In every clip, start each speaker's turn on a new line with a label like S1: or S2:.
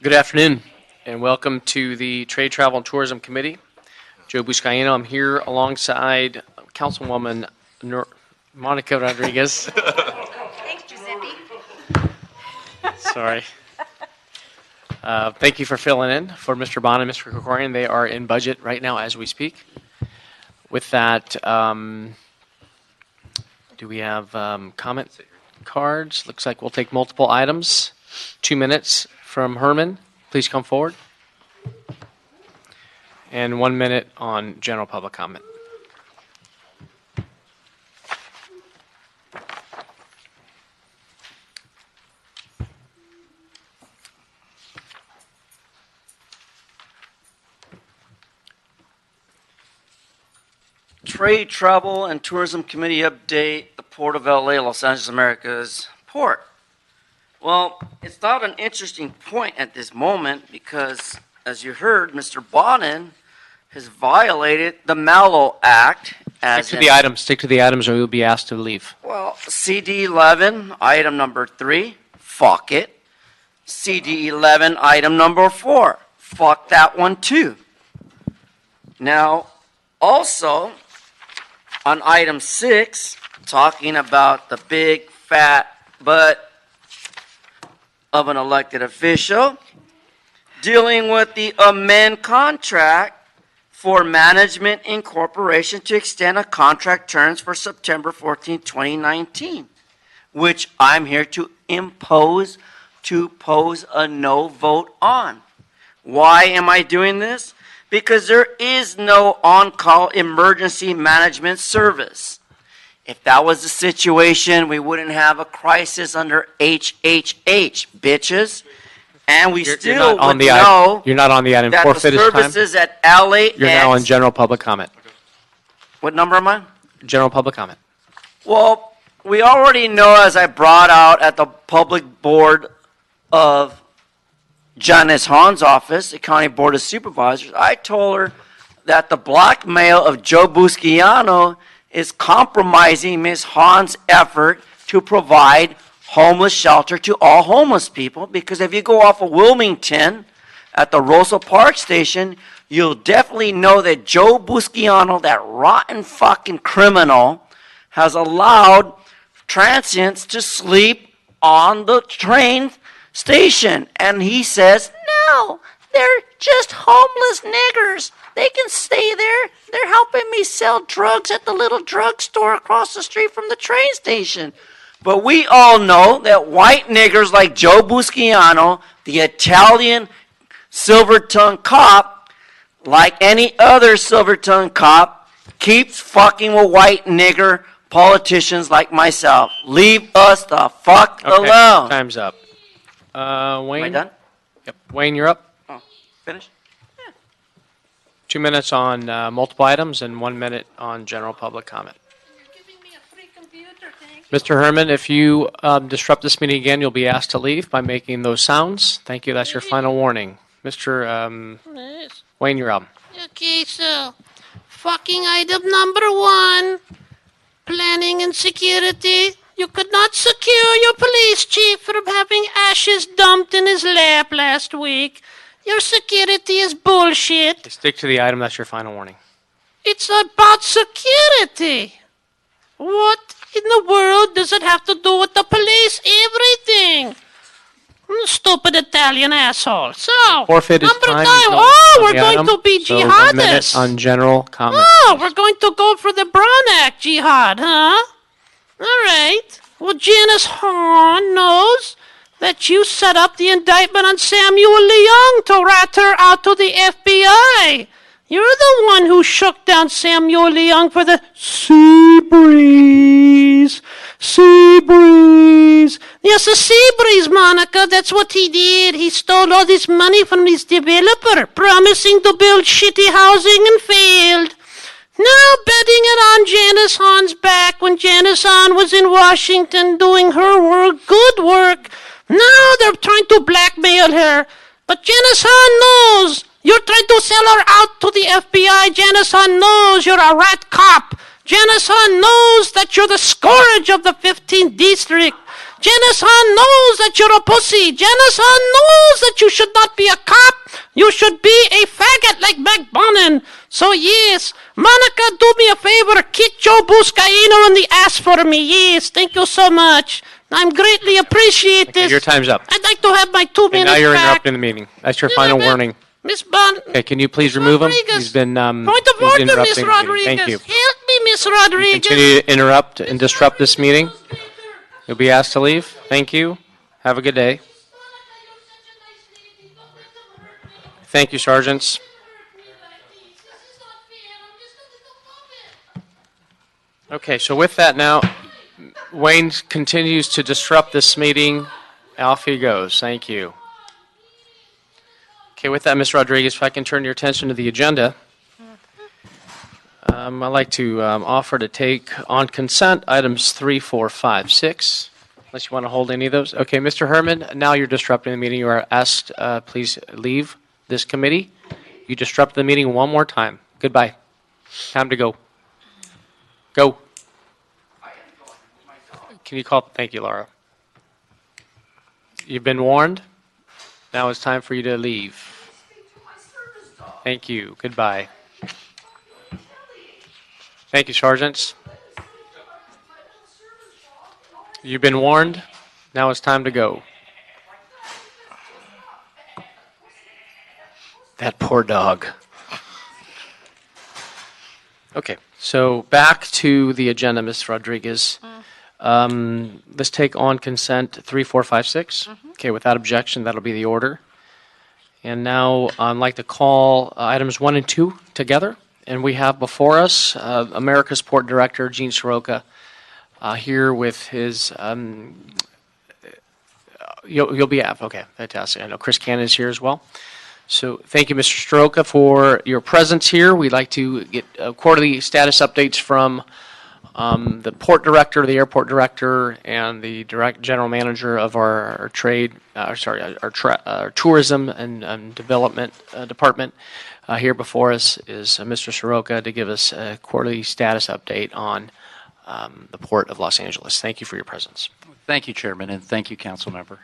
S1: Good afternoon, and welcome to the Trade, Travel, and Tourism Committee. Joe Buscaino. I'm here alongside Councilwoman Monica Rodriguez.
S2: Thanks, Giuseppe.
S1: Sorry. Thank you for filling in for Mr. Bond and Mr. Krikorian. They are in budget right now as we speak. With that, do we have comment cards? Looks like we'll take multiple items. 2 minutes from Herman. Please come forward. And 1 minute on general public comment.
S3: Trade, Travel, and Tourism Committee update, the Port of LA, Los Angeles, America's port. Well, it's not an interesting point at this moment because, as you heard, Mr. Bonin has violated the Mallow Act.
S1: Stick to the items or you'll be asked to leave.
S3: Well, CD 11, item number 3, fuck it. CD 11, item number 4, fuck that one too. Now, also, on item 6, talking about the big fat butt of an elected official, dealing with the amend contract for management incorporation to extend a contract terms for September 14, 2019, which I'm here to pose a no vote on. Why am I doing this? Because there is no on-call emergency management service. If that was the situation, we wouldn't have a crisis under HHH, bitches. And we still would know
S1: you're not on the item.
S3: that the services at LAX...
S1: You're now on general public comment.
S3: What number am I?
S1: General public comment.
S3: Well, we already know, as I brought out at the public board of Janice Hahn's office, the County Board of Supervisors, I told her that the blackmail of Joe Buscaino is compromising Ms. Hahn's effort to provide homeless shelter to all homeless people. Because if you go off of Wilmington at the Rosa Park station, you'll definitely know that Joe Buscaino, that rotten fucking criminal, has allowed transients to sleep on the train station. And he says, no, they're just homeless niggers. They can stay there. They're helping me sell drugs at the little drugstore across the street from the train station. But we all know that white niggers like Joe Buscaino, the Italian silver-tongued cop, like any other silver-tongued cop, keeps fucking with white nigger politicians like myself. Leave us the fuck alone.
S1: Time's up. Wayne?
S3: Am I done?
S1: Yep. Wayne, you're up.
S3: Oh, finished?
S1: 2 minutes on multiple items and 1 minute on general public comment.
S2: You're giving me a free computer, thank you.
S1: Mr. Herman, if you disrupt this meeting again, you'll be asked to leave by making those sounds. Thank you. That's your final warning. Mr.
S2: Yes.
S1: Wayne, you're up.
S2: Okay, so, fucking item number 1, planning and security. You could not secure your police chief from having ashes dumped in his lap last week. Your security is bullshit.
S1: Stick to the item. That's your final warning.
S2: It's about security. What in the world does it have to do with the police? Everything. Stupid Italian asshole. So,
S1: Forfeit is
S2: number
S1: time.
S2: 9.
S1: No,
S2: Oh,
S1: on
S2: we're
S1: the
S2: going
S1: item.
S2: to be
S1: So 1 minute
S2: jihadists.
S1: on general comment.
S2: Oh, we're going to go for the Brown Act jihad, huh? All right. Well, Janice Hahn knows that you set up the indictment on Samuel Leung to rat her out to the FBI. You're the one who shook down Samuel Leung for the sea breeze. Sea breeze. Yes, the sea breeze, Monica. That's what he did. He stole all this money from this developer, promising to build shitty housing and failed. Now betting it on Janice Hahn's back when Janice Hahn was in Washington doing her work, good work. Now they're trying to blackmail her. But Janice Hahn knows you're trying to sell her out to the FBI. Janice Hahn knows you're a rat cop. Janice Hahn knows that you're the scourge of the 15th district. Janice Hahn knows that you're a pussy. Janice Hahn knows that you should not be a cop. You should be a faggot like Meg Bonin. So yes, Monica, do me a favor. Kick Joe Buscaino in the ass for me. Yes, thank you so much. I'm greatly appreciate this.
S1: Your time's up.
S2: I'd like to have my 2
S1: And
S2: minutes
S1: now you're
S2: back.
S1: interrupting the meeting. That's your final warning.
S2: Miss Bon.
S1: Okay, can you please remove him?
S2: Rodriguez.
S1: He's been
S2: Point of
S1: he's
S2: order,
S1: interrupting
S2: Miss
S1: the meeting.
S2: Rodriguez.
S1: Thank you.
S2: Help me, Miss Rodriguez.
S1: Continue to interrupt and disrupt this meeting. You'll be asked to leave. Thank you. Have a good day. Thank you, sergeants. Okay, so with that now, Wayne continues to disrupt this meeting. Off he goes. Thank you. Okay, with that, Ms. Rodriguez, if I can turn your attention to the agenda. I'd like to offer to take on consent items 3, 4, 5, 6. Unless you want to hold any of those. Okay, Mr. Herman, now you're disrupting the meeting. You are asked, please leave this committee. You disrupt the meeting one more time. Goodbye. Time to go. Go. Can you call? Thank you, Laura. You've been warned. Now it's time for you to leave. Thank you. Goodbye. Thank you, sergeants. You've been warned. Now it's time to go. That poor dog. Okay, so back to the agenda, Ms. Rodriguez. Let's take on consent 3, 4, 5, 6. Okay, without objection, that'll be the order. And now I'd like to call items 1 and 2 together. And we have before us America's Port Director, Gene Soroka, here with his, you'll be up. Okay, fantastic. I know Chris Cannon is here as well. So thank you, Mr. Soroka, for your presence here. We'd like to get quarterly status updates from the port director, the airport director, and the general manager of our tourism and development department. Here before us is Mr. Soroka to give us a quarterly status update on the Port of Los Angeles. Thank you for your presence.
S4: Thank you, Chairman, and thank you, Council Member.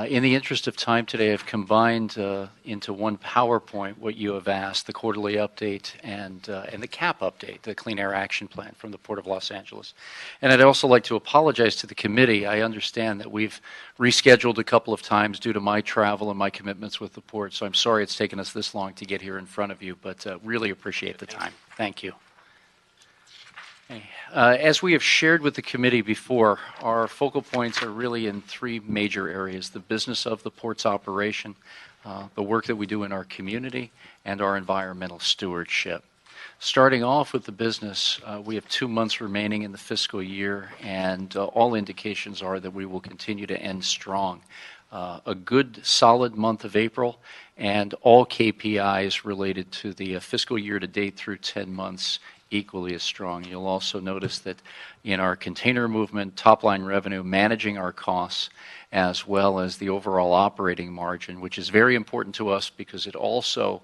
S4: In the interest of time today, I've combined into one PowerPoint what you have asked, the quarterly update and the CAP update, the Clean Air Action Plan from the Port of Los Angeles. And I'd also like to apologize to the committee. I understand that we've rescheduled a couple of times due to my travel and my commitments with the port, so I'm sorry it's taken us this long to get here in front of you, but really appreciate the time. Thank you. As we have shared with the committee before, our focal points are really in 3 major areas: the business of the port's operation, the work that we do in our community, and our environmental stewardship. Starting off with the business, we have 2 months remaining in the fiscal year, and all indications are that we will continue to end strong. A good, solid month of April, and all KPIs related to the fiscal year to date through 10 months equally as strong. You'll also notice that in our container movement, top-line revenue, managing our costs, as well as the overall operating margin, which is very important to us because it also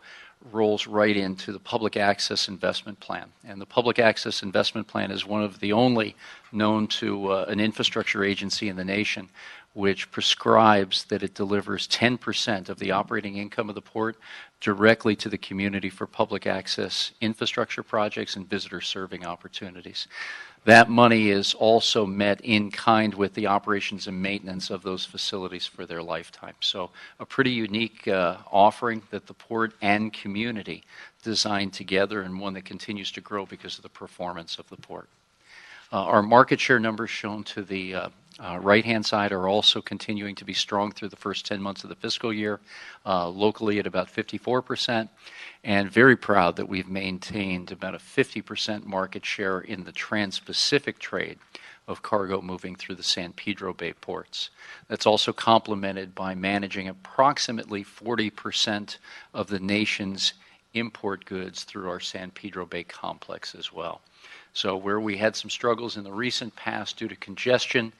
S4: rolls right into the Public Access Investment Plan. And the Public Access Investment Plan is one of the only known to an infrastructure agency in the nation which prescribes that it delivers 10% of the operating income of the port directly to the community for public access infrastructure projects and visitor serving opportunities. That money is also met in kind with the operations and maintenance of those facilities for their lifetime. So a pretty unique offering that the port and community designed together, and one that continues to grow because of the performance of the port. Our market share numbers shown to the right-hand side are also continuing to be strong through the first 10 months of the fiscal year, locally at about 54%, and very proud that we've maintained about a 50% market share in the trans-Pacific trade of cargo moving through the San Pedro Bay ports. That's also complemented by managing approximately 40% of the nation's import goods through our San Pedro Bay complex as well. So where we had some struggles in the recent past due to congestion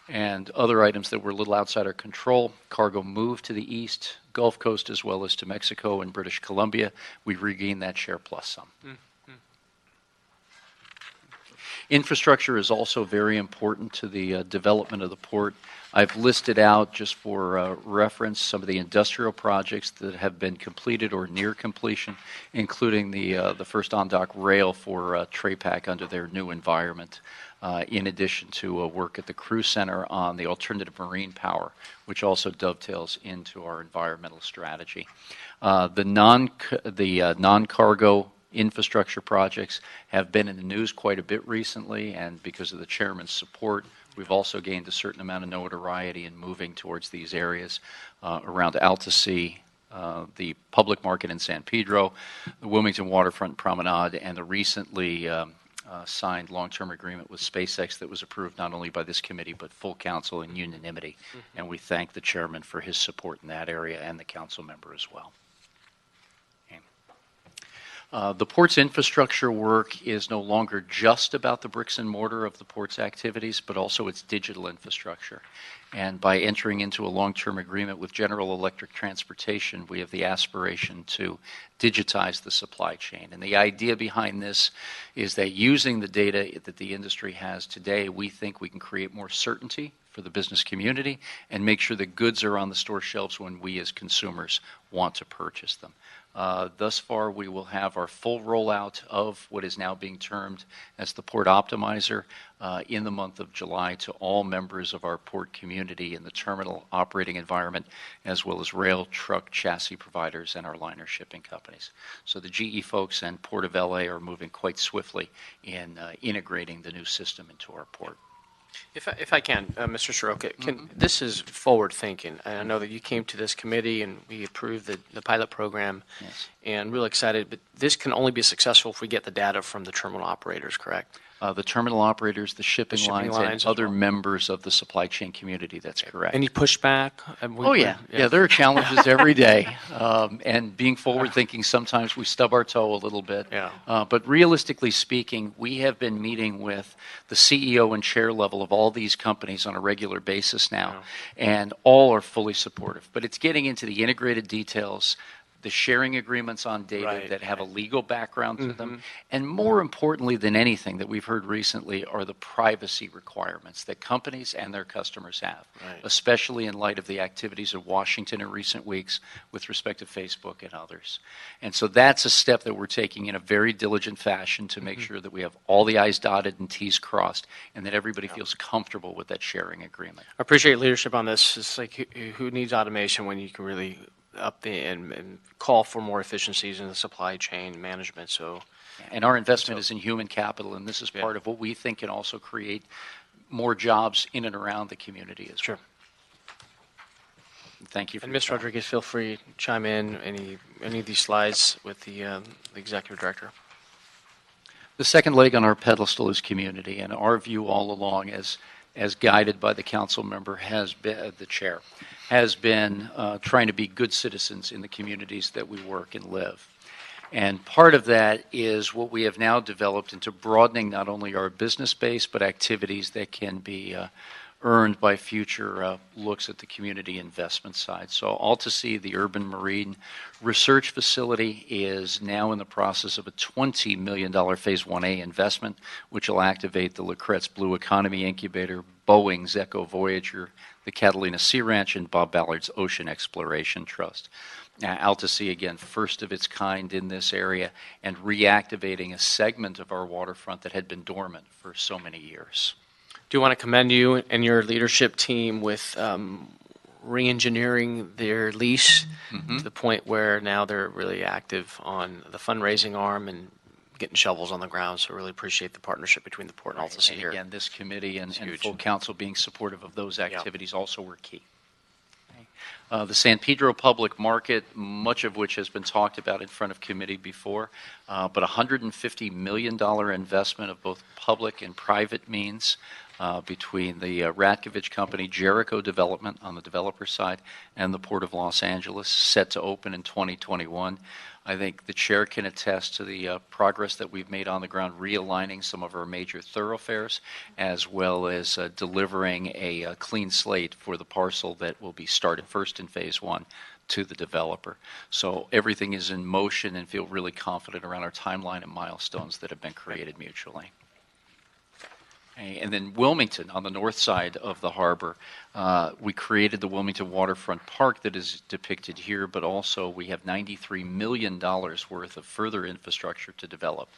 S4: and other items that were a little outside our control, cargo moved to the east, Gulf Coast, as well as to Mexico and British Columbia. We regained that share plus some. Infrastructure is also very important to the development of the port. I've listed out, just for reference, some of the industrial projects that have been completed or near completion, including the first on-dock rail for TRAPAC under their new environment, in addition to work at the Crew Center on the alternative marine power, which also dovetails into our environmental strategy. The non-cargo infrastructure projects have been in the news quite a bit recently, and because of the chairman's support, we've also gained a certain amount of notoriety in moving towards these areas around Altasea, the public market in San Pedro, the Wilmington Waterfront Promenade, and the recently signed long-term agreement with SpaceX that was approved not only by this committee but full council in unanimity. And we thank the chairman for his support in that area and the council member as well. The port's infrastructure work is no longer just about the bricks and mortar of the port's activities, but also its digital infrastructure. And by entering into a long-term agreement with General Electric Transportation, we have the aspiration to digitize the supply chain. And the idea behind this is that using the data that the industry has today, we think we can create more certainty for the business community and make sure that goods are on the store shelves when we as consumers want to purchase them. Thus far, we will have our full rollout of what is now being termed as the Port Optimizer in the month of July to all members of our port community in the terminal operating environment, as well as rail, truck, chassis providers, and our liner shipping companies. So the GE folks and Port of LA are moving quite swiftly in integrating the new system into our port.
S1: If I can, Mr. Soroka, this is forward thinking. I know that you came to this committee and we approved the pilot program.
S4: Yes.
S1: And really excited, but this can only be successful if we get the data from the terminal operators, correct?
S4: The terminal operaters, the shipping lines, and
S1: as
S4: other
S1: well.
S4: members of the supply chain community, that's correct.
S1: Any pushback?
S4: Yeah, there are challenges every day. And being forward-thinking, sometimes we stub our toe a little bit.
S1: Yeah.
S4: But realistically speaking, we have been meeting with the CEO and chair level of all these companies on a regular basis now, and all are fully supportive. But it's getting into the integrated details, the sharing agreements on data that have a legal background to them, and more importantly than anything that we've heard recently are the privacy requirements that companies and their customers have, especially in light of the activities of Washington in recent weeks with respect to Facebook and others. And so that's a step that we're taking in a very diligent fashion to make sure that we have all the I's dotted and T's crossed, and that everybody feels comfortable with that sharing agreement.
S1: I appreciate your leadership on this. It's like who needs automation when you can really up and call for more efficiencies in the supply chain management. So,
S4: and our investment is in human capital, and this is part of what we think can also create more jobs in and around the community as well. Thank you.
S1: And Ms. Rodriguez, feel free to chime in any of these slides with the executive director.
S4: The second leg on our pedestal is community, and our view all along, as guided by the council member, has been the chair, has been trying to be good citizens in the communities that we work and live. And part of that is what we have now developed into broadening not only our business base, but activities that can be earned by future looks at the community investment side. So Altasea, the urban marine research facility, is now in the process of a $20 million Phase 1A investment, which will activate the Lacrette's Blue Economy Incubator, Boeing's Echo Voyager, the Catalina Sea Ranch, and Bob Ballard's Ocean Exploration Trust. Altasea, again, first of its kind in this area, and reactivating a segment of our waterfront that had been dormant for so many years.
S1: Do want to commend you and your leadership team with re-engineering their lease to the point where now they're really active on the fundraising arm and getting shovels on the ground. So really appreciate the partnership between the port and Altasea here.
S4: Again, this committee and full council being supportive of those activities also were key. The San Pedro public market, much of which has been talked about in front of committee before, but $150 million investment of both public and private means between the Ratkovich Company, Jericho Development on the developer side, and the Port of Los Angeles, set to open in 2021. I think the chair can attest to the progress that we've made on the ground, realigning some of our major thoroughfares, as well as delivering a clean slate for the parcel that will be started first in Phase 1 to the developer. So everything is in motion, and feel really confident around our timeline and milestones that have been created mutually. And then Wilmington, on the north side of the harbor, we created the Wilmington Waterfront Park that is depicted here, but also we have $93 million worth of further infrastructure to develop.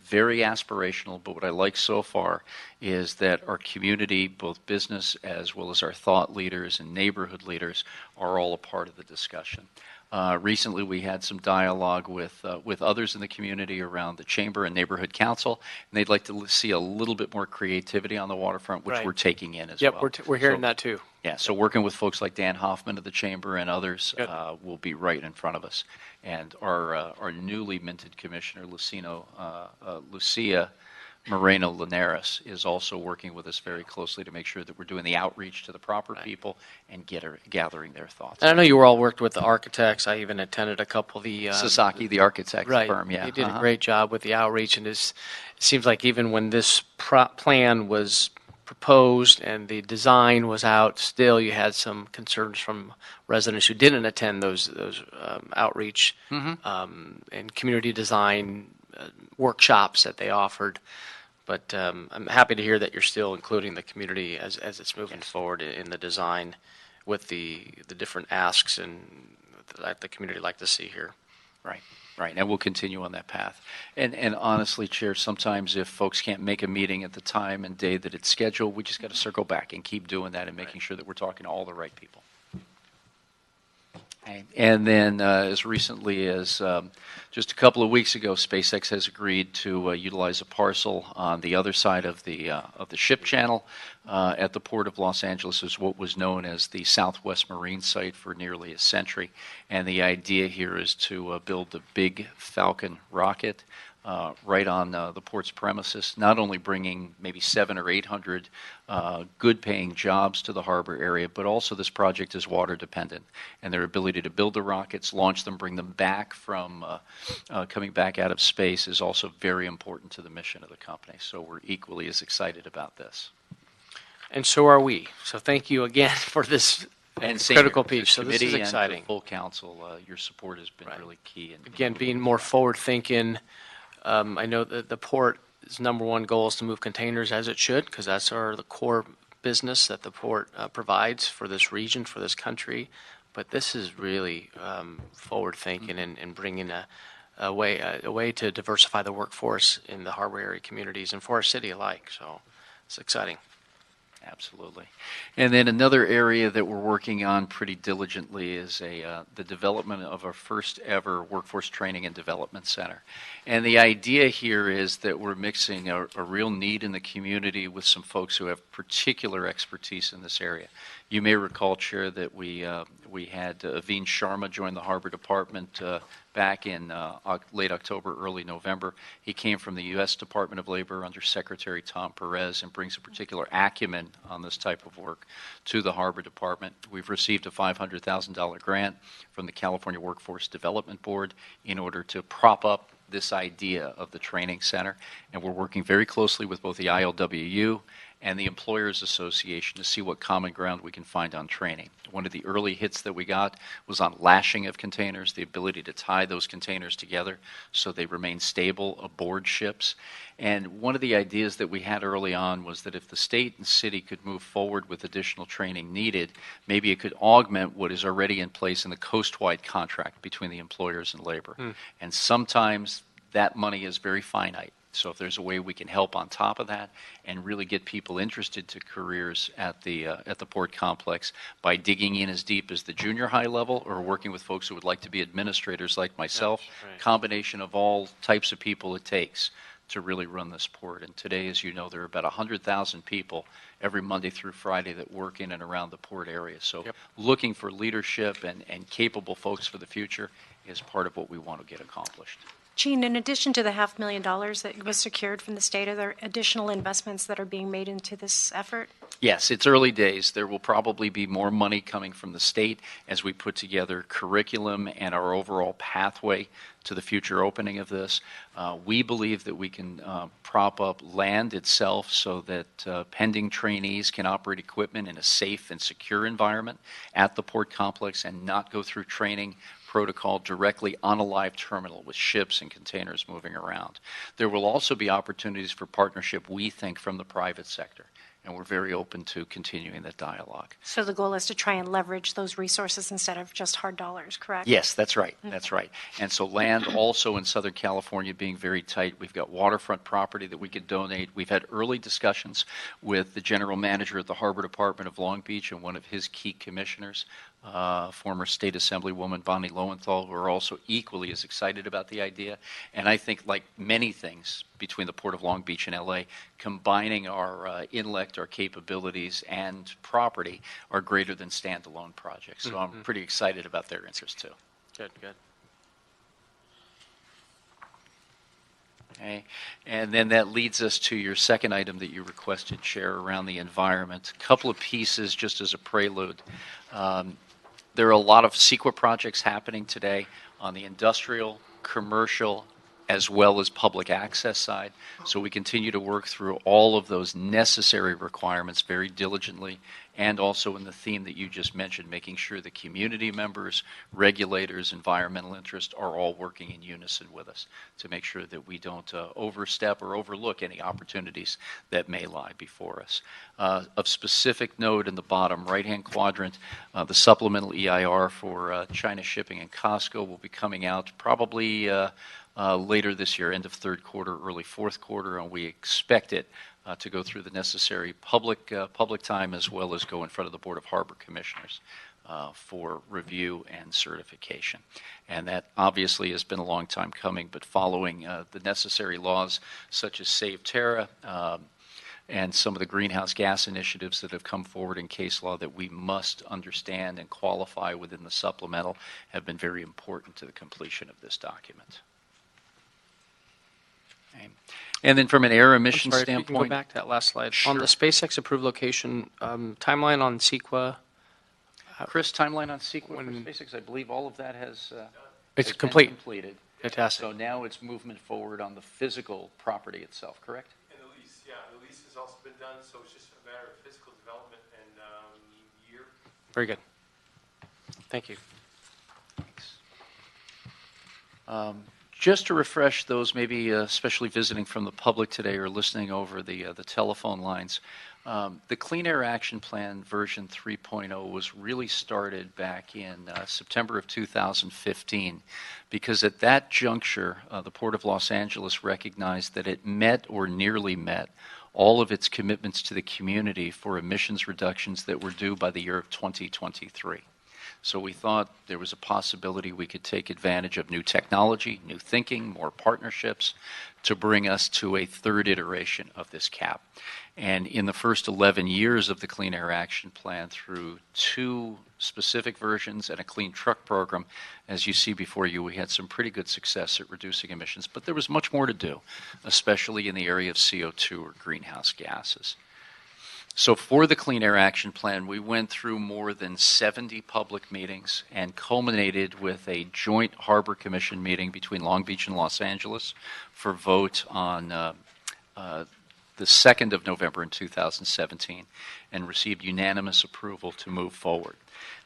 S4: Very aspirational, but what I like so far is that our community, both business as well as our thought leaders and neighborhood leaders, are all a part of the discussion. Recently, we had some dialogue with others in the community around the Chamber and Neighborhood Council, and they'd like to see a little bit more creativity on the waterfront, which
S1: Right.
S4: we're taking in as
S1: Yep,
S4: well.
S1: we're hearing
S4: So,
S1: that too.
S4: Yeah, so working with folks like Dan Hoffman of the Chamber and others
S1: Good.
S4: will be right in front of us. And our newly minted commissioner, Lucia Moreno Linares, is also working with us very closely to make sure that we're doing the outreach to the proper people and gathering their thoughts.
S1: And I know you all worked with the architects. I even attended a couple of the
S4: Sasaki, the architect
S1: right.
S4: firm, yeah.
S1: They did a great job with the outreach, and it seems like even when this plan was proposed and the design was out, still you had some concerns from residents who didn't attend those outreach and community design workshops that they offered. But I'm happy to hear that you're still including the community as it's moving forward in the design with the different asks and that the community like to see here.
S4: Right, and we'll continue on that path. And honestly, Chair, sometimes if folks can't make a meeting at the time and day that it's scheduled, we just got to circle back and keep doing that and making sure that we're talking to all the right people. Okay. And then as recently as just a couple of weeks ago, SpaceX has agreed to utilize a parcel on the other side of the ship channel at the Port of Los Angeles, as what was known as the Southwest Marine Site for nearly a century. And the idea here is to build the big Falcon rocket right on the port's premises, not only bringing maybe 700 or 800 good-paying jobs to the harbor area, but also this project is water dependent, and their ability to build the rockets, launch them, bring them back from coming back out of space is also very important to the mission of the company. So we're equally as excited about this.
S1: And so are we. So thank you again for this
S4: And same
S1: critical
S4: here.
S1: piece. So this is
S4: Committee and
S1: exciting.
S4: the full council, your support has been
S1: Right.
S4: really key.
S1: Again, being more forward-thinking. I know that the port's number one goal is to move containers as it should, because that's the core business that the port provides for this region, for this country. But this is really forward-thinking and bringing a way to diversify the workforce in the harbor area communities and for our city alike. So it's exciting.
S4: Absolutely. And then another area that we're working on pretty diligently is the development of our first ever workforce training and development center. And the idea here is that we're mixing a real need in the community with some folks who have particular expertise in this area. You may recall, Chair, that we had Aveen Sharma join the Harbor Department back in late October, early November. He came from the U.S. Department of Labor under Secretary Tom Perez and brings a particular acumen on this type of work to the Harbor Department. We've received a $500,000 grant from the California Workforce Development Board in order to prop up this idea of the training center, and we're working very closely with both the ILWU and the Employers Association to see what common ground we can find on training. One of the early hits that we got was on lashing of containers, the ability to tie those containers together so they remain stable aboard ships. And one of the ideas that we had early on was that if the state and city could move forward with additional training needed, maybe it could augment what is already in place in the coast-wide contract between the employers and labor. And sometimes that money is very finite. So if there's a way we can help on top of that and really get people interested to careers at the port complex by digging in as deep as the junior high level or working with folks who would like to be administrators like myself,
S1: right.
S4: Combination of all types of people it takes to really run this port. And today, as you know, there are about 100,000 people every Monday through Friday that work in and around the port area. So looking for leadership and capable folks for the future is part of what we want to get accomplished.
S5: Gene, in addition to the $500,000 that was secured from the state, are there additional investments that are being made into this effort?
S4: Yes, it's early days. There will probably be more money coming from the state as we put together curriculum and our overall pathway to the future opening of this. We believe that we can prop up land itself so that pending trainees can operate equipment in a safe and secure environment at the port complex and not go through training protocol directly on a live terminal with ships and containers moving around. There will also be opportunities for partnership, we think, from the private sector, and we're very open to continuing that dialogue.
S5: So the goal is to try and leverage those resources instead of just hard dollars, correct?
S4: Yes, that's right. That's right. And so land also in Southern California being very tight. We've got waterfront property that we could donate. We've had early discussions with the general manager at the Harbor Department of Long Beach and one of his key commissioners, former State Assemblywoman Bonnie Lowenthal, who are also equally as excited about the idea. And I think, like many things between the Port of Long Beach and LA, combining our intellect, our capabilities, and property are greater than standalone projects. So I'm pretty excited about their interest too.
S1: Good, good.
S4: Okay. And then that leads us to your second item that you requested, Chair, around the environment. A couple of pieces just as a prelude. There are a lot of CEQA projects happening today on the industrial, commercial, as well as public access side. So we continue to work through all of those necessary requirements very diligently, and also in the theme that you just mentioned, making sure the community members, regulators, environmental interests are all working in unison with us to make sure that we don't overstep or overlook any opportunities that may lie before us. Of specific note in the bottom right-hand quadrant, the supplemental EIR for China Shipping and Costco will be coming out probably later this year, end of third quarter, early fourth quarter, and we expect it to go through the necessary public time as well as go in front of the Board of Harbor Commissioners for review and certification. And that obviously has been a long time coming, but following the necessary laws such as Save Terra and some of the greenhouse gas initiatives that have come forward in case law that we must understand and qualify within the supplemental have been very important to the completion of this document. Okay. And then from an air emission
S1: I'm sorry, if you can
S4: standpoint,
S1: go back to that last slide.
S4: Sure.
S1: On the SpaceX approved location, timeline on CEQA,
S4: Chris, timeline on CEQA for
S1: When-
S4: SpaceX, I believe all of that has
S1: it's
S4: been
S1: complete.
S4: completed.
S1: Fantastic.
S4: So now it's movement forward on the physical property itself, correct?
S6: And the lease has also been done, so it's just a matter of physical development and year.
S1: Very good. Thank you.
S4: Just to refresh those maybe especially visiting from the public today or listening over the telephone lines, the Clean Air Action Plan version 3.0 was really started back in September of 2015 because at that juncture, the Port of Los Angeles recognized that it met or nearly met all of its commitments to the community for emissions reductions that were due by the year of 2023. So we thought there was a possibility we could take advantage of new technology, new thinking, more partnerships to bring us to a third iteration of this cap. And in the first 11 years of the Clean Air Action Plan, through two specific versions and a clean truck program, as you see before you, we had some pretty good success at reducing emissions. But there was much more to do, especially in the area of CO2 or greenhouse gases. So for the Clean Air Action Plan, we went through more than 70 public meetings and culminated with a joint Harbor Commission meeting between Long Beach and Los Angeles for vote on the 2nd of November in 2017 and received unanimous approval to move forward.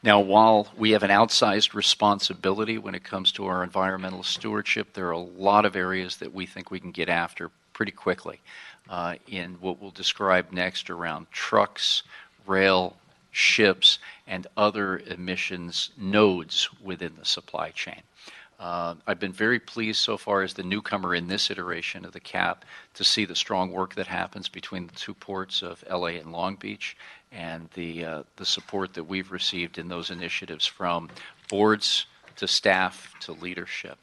S4: Now, while we have an outsized responsibility when it comes to our environmental stewardship, there are a lot of areas that we think we can get after pretty quickly. In what we'll describe next around trucks, rail, ships, and other emissions nodes within the supply chain. I've been very pleased so far as the newcomer in this iteration of the CAP to see the strong work that happens between the two ports of LA and Long Beach and the support that we've received in those initiatives from boards to staff to leadership.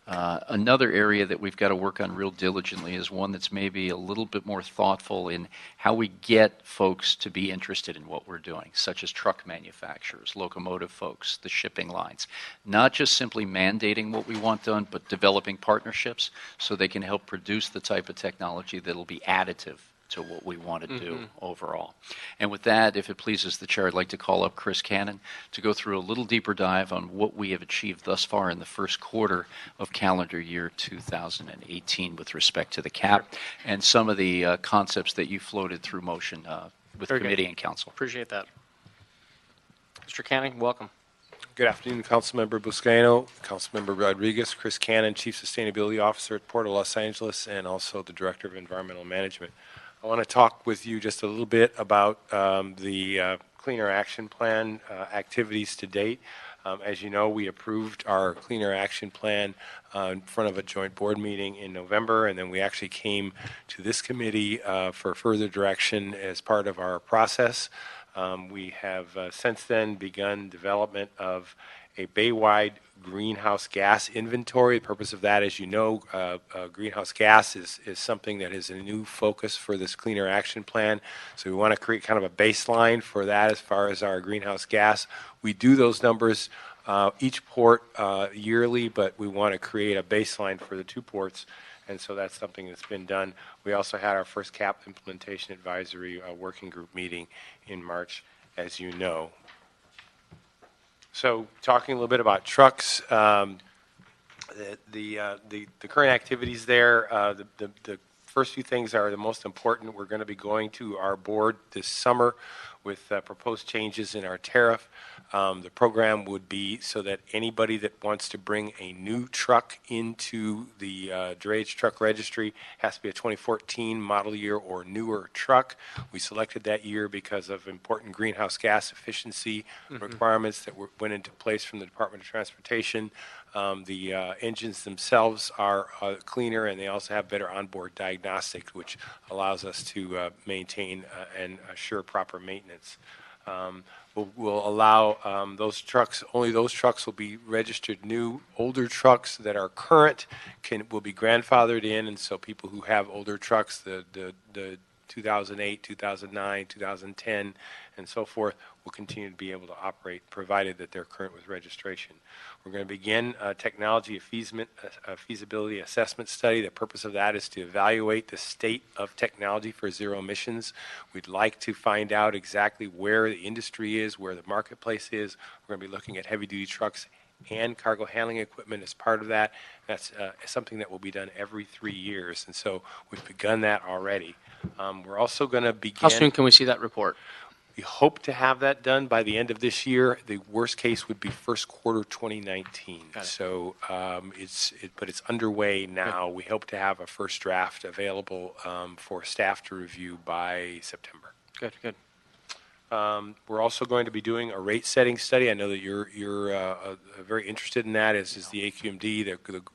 S4: Another area that we've got to work on real diligently is one that's maybe a little bit more thoughtful in how we get folks to be interested in what we're doing, such as truck manufacturers, locomotive folks, the shipping lines. Not just simply mandating what we want done, but developing partnerships so they can help produce the type of technology that'll be additive to what we want to do overall. And with that, if it pleases the chair, I'd like to call up Chris Cannon to go through a little deeper dive on what we have achieved thus far in the first quarter of calendar year 2018 with respect to the CAP and some of the concepts that you floated through motion with
S1: Very
S4: committee
S1: good.
S4: and council.
S1: Appreciate that. Mr. Canning, welcome.
S6: Good afternoon, Councilmember Buscaino, Councilmember Rodriguez, Chris Cannon, Chief Sustainability Officer at Port of Los Angeles, and also the Director of Environmental Management. I want to talk with you just a little bit about the Cleaner Action Plan activities to date. As you know, we approved our Cleaner Action Plan in front of a joint board meeting in November, and then we actually came to this committee for further direction as part of our process. We have since then begun development of a Bay-wide greenhouse gas inventory. The purpose of that, as you know, greenhouse gas is something that is a new focus for this Cleaner Action Plan. So we want to create kind of a baseline for that as far as our greenhouse gas. We do those numbers each port yearly, but we want to create a baseline for the two ports. And so that's something that's been done. We also had our first CAP Implementation Advisory Working Group meeting in March, as you know. So talking a little bit about trucks, the current activities there, the first few things are the most important. We're going to be going to our board this summer with proposed changes in our tariff. The program would be so that anybody that wants to bring a new truck into the drayage truck registry has to be a 2014 model year or newer truck. We selected that year because of important greenhouse gas efficiency requirements that went into place from the Department of Transportation. The engines themselves are cleaner, and they also have better onboard diagnostics, which allows us to maintain and assure proper maintenance. Will allow those trucks, only those trucks will be registered new. Older trucks that are current will be grandfathered in, and so people who have older trucks, the 2008, 2009, 2010, and so forth, will continue to be able to operate, provided that they're current with registration. We're going to begin a technology feasibility assessment study. The purpose of that is to evaluate the state of technology for zero emissions. We'd like to find out exactly where the industry is, where the marketplace is. We're going to be looking at heavy-duty trucks and cargo handling equipment as part of that. That's something that will be done every 3 years, and so we've begun that already. We're also going to begin...
S1: How soon can we see that report?
S6: We hope to have that done by the end of this year. The worst case would be first quarter 2019. So but it's underway now. We hope to have a first draft available for staff to review by September.
S1: Good, good.
S6: We're also going to be doing a rate setting study. I know that you're very interested in that, as is the AQMD.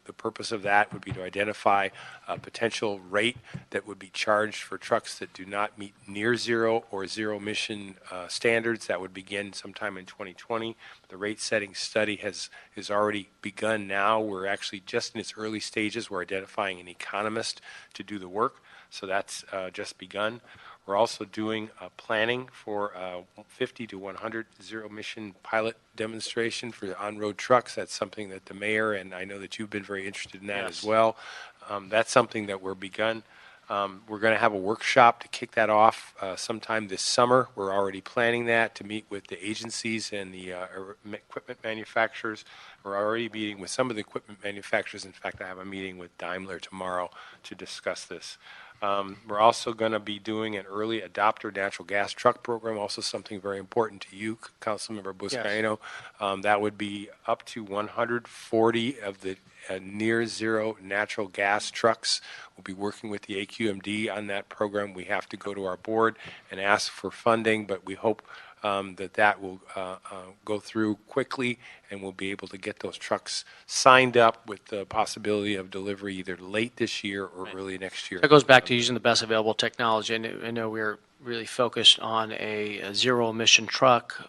S6: The purpose of that would be to identify a potential rate that would be charged for trucks that do not meet near zero or zero emission standards. That would begin sometime in 2020. The rate setting study has already begun now. We're actually just in its early stages. We're identifying an economist to do the work. So that's just begun. We're also doing planning for 50 to 100 zero-emission pilot demonstration for on-road trucks. That's something that the mayor, and I know that you've been very interested in that as well. That's something that we're begun. We're going to have a workshop to kick that off sometime this summer. We're already planning that to meet with the agencies and the equipment manufacturers. We're already meeting with some of the equipment manufacturers. In fact, I have a meeting with Daimler tomorrow to discuss this. We're also going to be doing an early adopter natural gas truck program, also something very important to you, Councilmember Buscaino. Yes. That would be up to 140 of the near zero natural gas trucks. We'll be working with the AQMD on that program. We have to go to our board and ask for funding, but we hope that will go through quickly, and we'll be able to get those trucks signed up with the possibility of delivery either late this year or early next year.
S1: That goes back to using the best available technology. I know we're really focused on a zero-emission truck.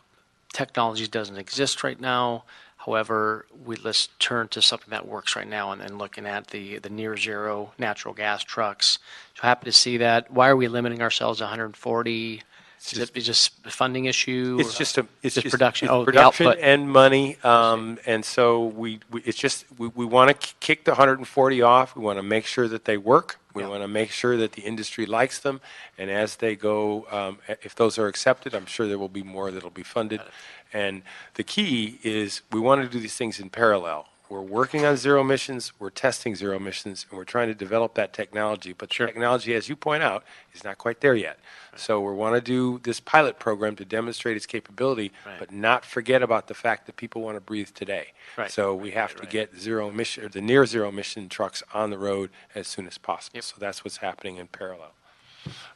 S1: Technology doesn't exist right now. However, let's turn to something that works right now and looking at the near-zero natural gas trucks. So happy to see that. Why are we limiting ourselves to 140? Is it just a funding issue?
S6: It's just
S1: production.
S6: It's production and money, and so we want to kick the 140 off. We want to make sure that they work. We want to make sure that the industry likes them, and as they go, if those are accepted, I'm sure there will be more that will be funded. And the key is we want to do these things in parallel. we're working on zero emissions, we're testing zero emissions, and we're trying to develop that technology. But the technology, as you point out, is not quite there yet. So we want to do this pilot program to demonstrate its capability, but not forget about the fact that people want to breathe today. So we have to get zero emission, or the near zero emission trucks on the road as soon as possible. So that's what's happening in parallel.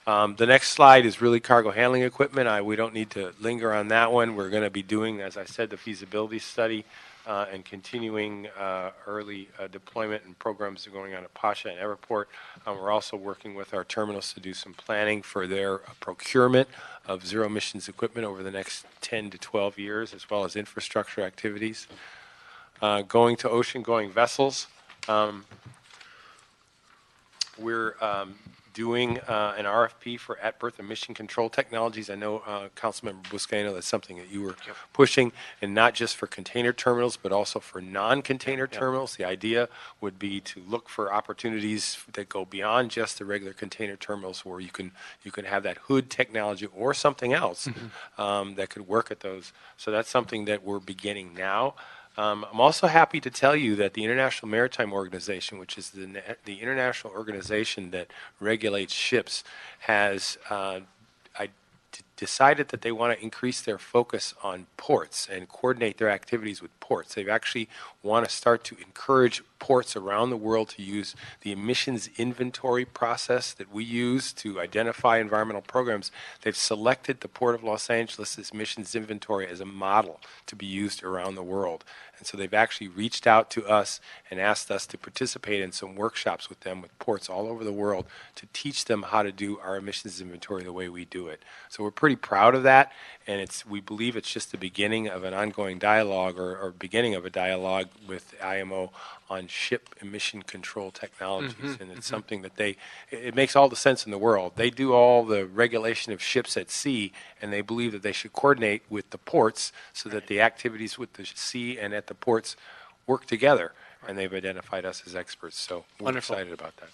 S6: The next slide is really cargo handling equipment. We don't need to linger on that one. We're going to be doing, as I said, the feasibility study and continuing early deployment and programs that are going on at Pasha and Everport. We're also working with our terminals to do some planning for their procurement of zero emissions equipment over the next 10 to 12 years, as well as infrastructure activities. Going to ocean-going vessels. We're doing an RFP for at-berth emission control technologies. I know, Councilmember Buscaino, that's something that you were pushing, and not just for container terminals, but also for non-container terminals. The idea would be to look for opportunities that go beyond just the regular container terminals, where you can have that hood technology or something else that could work at those. So that's something that we're beginning now. I'm also happy to tell you that the International Maritime Organization, which is the international organization that regulates ships, has decided that they want to increase their focus on ports and coordinate their activities with ports. They actually want to start to encourage ports around the world to use the emissions inventory process that we use to identify environmental programs. They've selected the Port of Los Angeles' emissions inventory as a model to be used around the world. And so they've actually reached out to us and asked us to participate in some workshops with them, with ports all over the world, to teach them how to do our emissions inventory the way we do it. So we're pretty proud of that, and we believe it's just the beginning of an ongoing dialogue, or beginning of a dialogue with IMO on ship emission control technologies. And it's something that it makes all the sense in the world. They do all the regulation of ships at sea, and they believe that they should coordinate with the ports so that the activities with the sea and at the ports work together. And they've identified us as experts, so we're excited about that.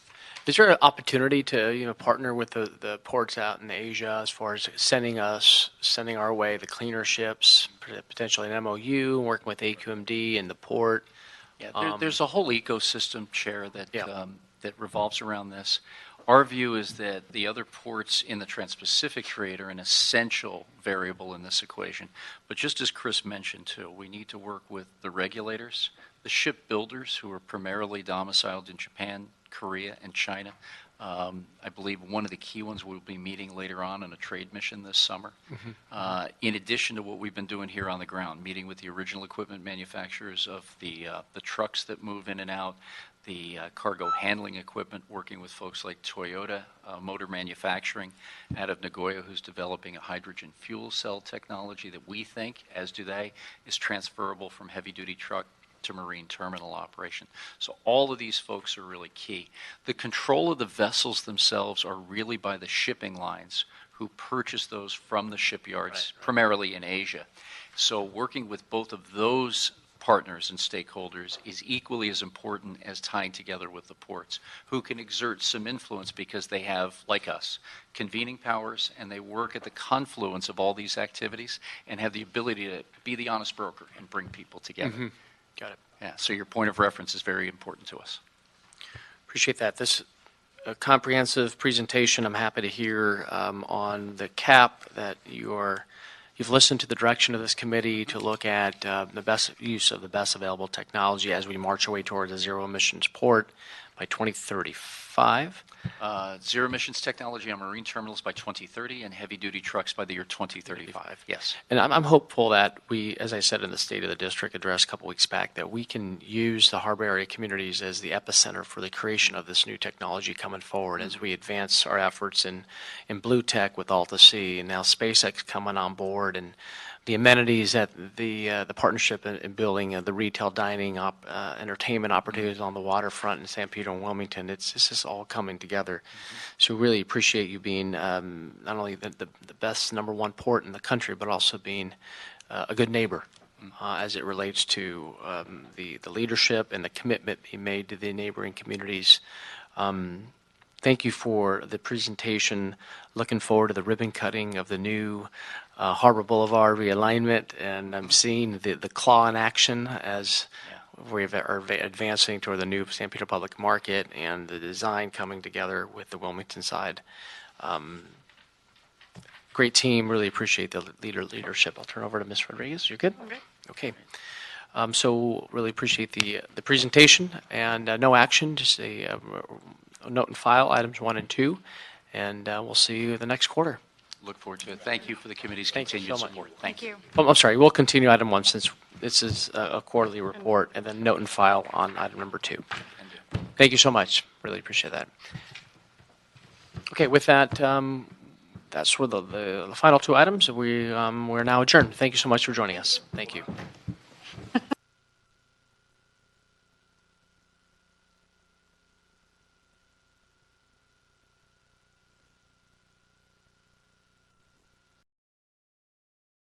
S1: Is there an opportunity to partner with the ports out in Asia as far as sending our way the cleaner ships, potentially an MOU, working with AQMD and the port?
S4: Yeah, there's a whole ecosystem, Chair, that revolves around this. Our view is that the other ports in the Trans-Pacific trade are an essential variable in this equation. But just as Chris mentioned, too, we need to work with the regulators, the shipbuilders, who are primarily domiciled in Japan, Korea, and China. I believe one of the key ones we'll be meeting later on a trade mission this summer. In addition to what we've been doing here on the ground, meeting with the original equipment manufacturers of the trucks that move in and out, the cargo handling equipment, working with folks like Toyota Motor Manufacturing out of Nagoya, who's developing a hydrogen fuel cell technology that we think, as do they, is transferable from heavy-duty truck to marine terminal operation. So all of these folks are really key. The control of the vessels themselves are really by the shipping lines who purchase those from the shipyards, primarily in Asia. So working with both of those partners and stakeholders is equally as important as tying together with the ports, who can exert some influence because they have, like us, convening powers, and they work at the confluence of all these activities and have the ability to be the honest broker and bring people together.
S1: Got it.
S4: Yeah, so your point of reference is very important to us.
S1: Appreciate that. This comprehensive presentation, I'm happy to hear on the CAP that you've listened to the direction of this committee to look at the best use of the best available technology as we march our way towards a zero emissions port by 2035.
S4: Zero emissions technology on marine terminals by 2030 and heavy-duty trucks by the year 2035. Yes.
S1: And I'm hopeful that we, as I said in the State of the District address a couple weeks back, that we can use the harbor area communities as the epicenter for the creation of this new technology coming forward as we advance our efforts in blue tech with Alta Sea, and now SpaceX coming on board, and the amenities that the partnership in building the retail dining entertainment opportunities on the waterfront in San Pedro and Wilmington. This is all coming together. So we really appreciate you being not only the best #1 port in the country, but also being a good neighbor as it relates to the leadership and the commitment being made to the neighboring communities. Thank you for the presentation. Looking forward to the ribbon cutting of the new Harbor Boulevard realignment, and I'm seeing the claw in action as we are advancing toward the new San Pedro Public Market and the design coming together with the Wilmington side. Great team. Really appreciate the leadership. I'll turn over to Ms. Rodriguez. You're good? Okay. So really appreciate the presentation, and no action, just a note and file items 1 and 2, and we'll see you the next quarter.
S4: Look forward to it. Thank you for the committee's
S1: Thank you
S4: continued
S1: so much.
S4: support. Thank you.
S1: Oh, I'm sorry. We'll continue item 1 since this is a quarterly report, and then note and file on item number 2. Thank you so much. Really appreciate that. Okay, with that, that's for the final 2 items. We're now adjourned. Thank you so much for joining us. Thank you.